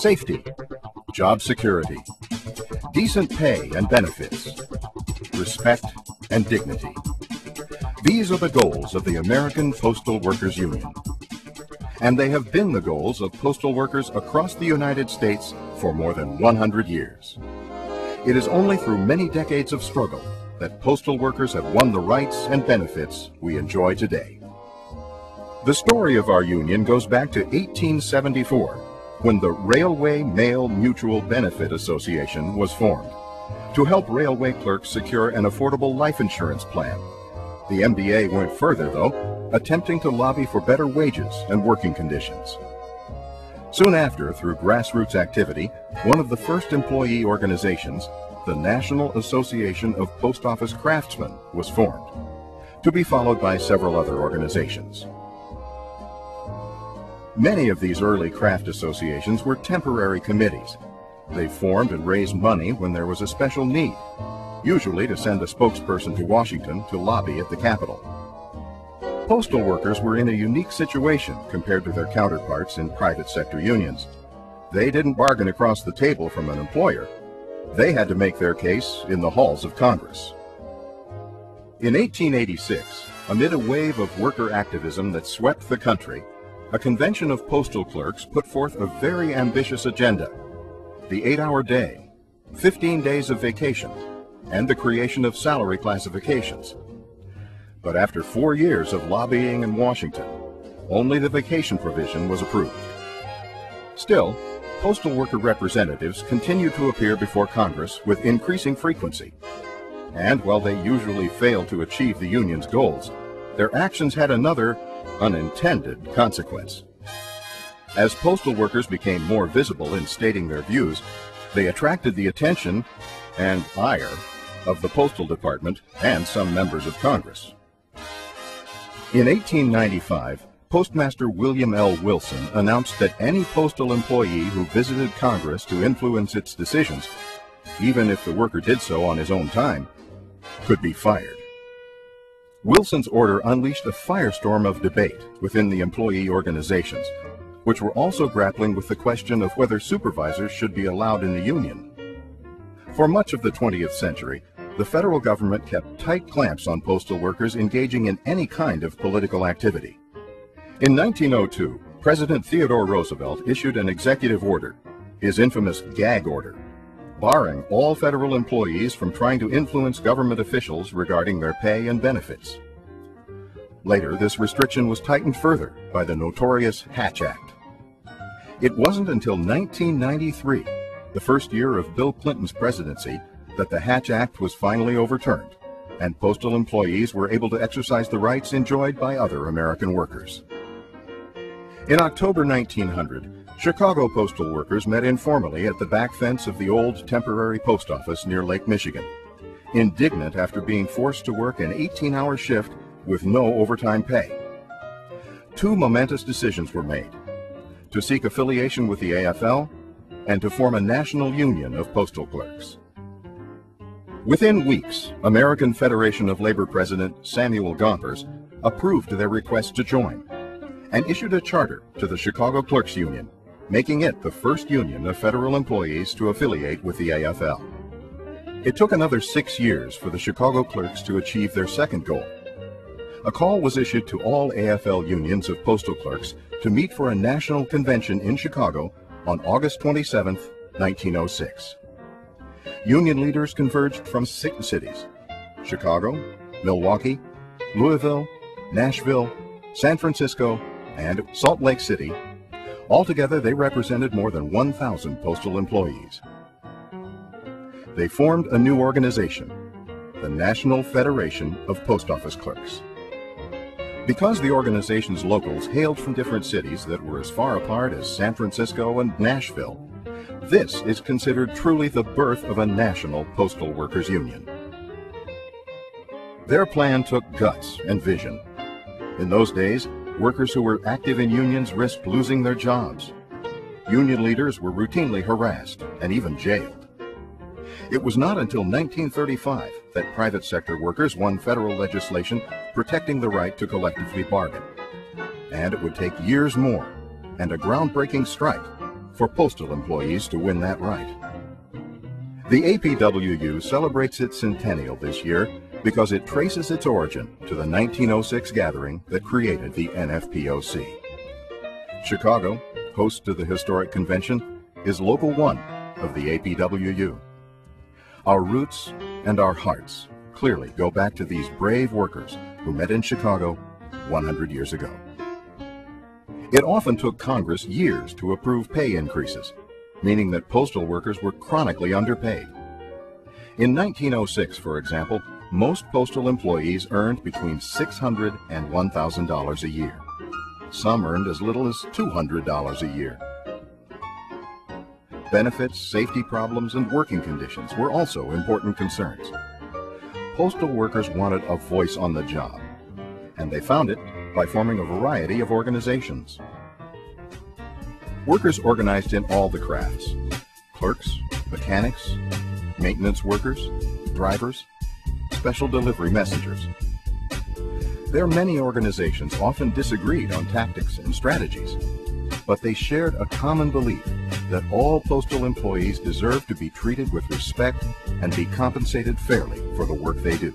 safety, job security, decent pay and benefits, respect and dignity. These are the goals of the American Postal Workers Union. And they have been the goals of postal workers across the United States for more than 100 years. It is only through many decades of struggle that postal workers have won the rights and benefits we enjoy today. The story of our union goes back to 1874, when the Railway Mail Mutual Benefit Association was formed to help railway clerks secure an affordable life insurance plan. The MBA went further, though, attempting to lobby for better wages and working conditions. Soon after, through grassroots activity, one of the first employee organizations, the National Association of Post Office Craftsmen, was formed, to be followed by several other organizations. Many of these early craft associations were temporary committees. They formed and raised money when there was a special need, usually to send a spokesperson to Washington to lobby at the Capitol. Postal workers were in a unique situation compared to their counterparts in private sector unions. They didn't bargain across the table from an employer. They had to make their case in the halls of Congress. In 1886, amid a wave of worker activism that swept the country, a convention of postal clerks put forth a very ambitious agenda: the 8-hour day, 15 days of vacation, and the creation of salary classifications. But after 4 years of lobbying in Washington, only the vacation provision was approved. Still, postal worker representatives continued to appear before Congress with increasing frequency. And while they usually failed to achieve the union's goals, their actions had another unintended consequence. As postal workers became more visible in stating their views, they attracted the attention and ire of the Postal Department and some members of Congress. In 1895, Postmaster William L. Wilson announced that any postal employee who visited Congress to influence its decisions, even if the worker did so on his own time, could be fired. Wilson's order unleashed a firestorm of debate within the employee organizations, which were also grappling with the question of whether supervisors should be allowed in the union. For much of the 20th century, the federal government kept tight clamps on postal workers engaging in any kind of political activity. In 1902, President Theodore Roosevelt issued an executive order, his infamous gag order, barring all federal employees from trying to influence government officials regarding their pay and benefits. Later, this restriction was tightened further by the notorious Hatch Act. It wasn't until 1993, the first year of Bill Clinton's presidency, that the Hatch Act was finally overturned, and postal employees were able to exercise the rights enjoyed by other American workers. In October 1900, Chicago postal workers met informally at the back fence of the old temporary post office near Lake Michigan, indignant after being forced to work an 18-hour shift with no overtime pay. Two momentous decisions were made: to seek affiliation with the AFL and to form a national union of postal clerks. Within weeks, American Federation of Labor President Samuel Gompers approved their request to join and issued a charter to the Chicago Clerks Union, making it the first union of federal employees to affiliate with the AFL. It took another 6 years for the Chicago clerks to achieve their second goal. A call was issued to all AFL unions of postal clerks to meet for a national convention in Chicago on August 27, 1906. Union leaders converged from 6 cities: Chicago, Milwaukee, Louisville, Nashville, San Francisco, and Salt Lake City. Altogether, they represented more than 1,000 postal employees. They formed a new organization, the National Federation of Post Office Clerks. Because the organization's locals hailed from different cities that were as far apart as San Francisco and Nashville, this is considered truly the birth of a national postal workers union. Their plan took guts and vision. In those days, workers who were active in unions risked losing their jobs. Union leaders were routinely harassed and even jailed. It was not until 1935 that private sector workers won federal legislation protecting the right to collectively bargain. And it would take years more and a groundbreaking strike for postal employees to win that right. The APWU celebrates its centennial this year because it traces its origin to the 1906 gathering that created the NFPOC. Chicago, host to the historic convention, is Local 1 of the APWU. Our roots and our hearts clearly go back to these brave workers who met in Chicago 100 years ago. It often took Congress years to approve pay increases, meaning that postal workers were chronically underpaid. In 1906, for example, most postal employees earned between $600 and $1,000 a year. Some earned as little as $200 a year. Benefits, safety problems, and working conditions were also important concerns. Postal workers wanted a voice on the job, and they found it by forming a variety of organizations. Workers organized in all the crafts: clerks, mechanics, maintenance workers, drivers, special delivery messengers. Their many organizations often disagreed on tactics and strategies, but they shared a common belief that all postal employees deserve to be treated with respect and be compensated fairly for the work they do.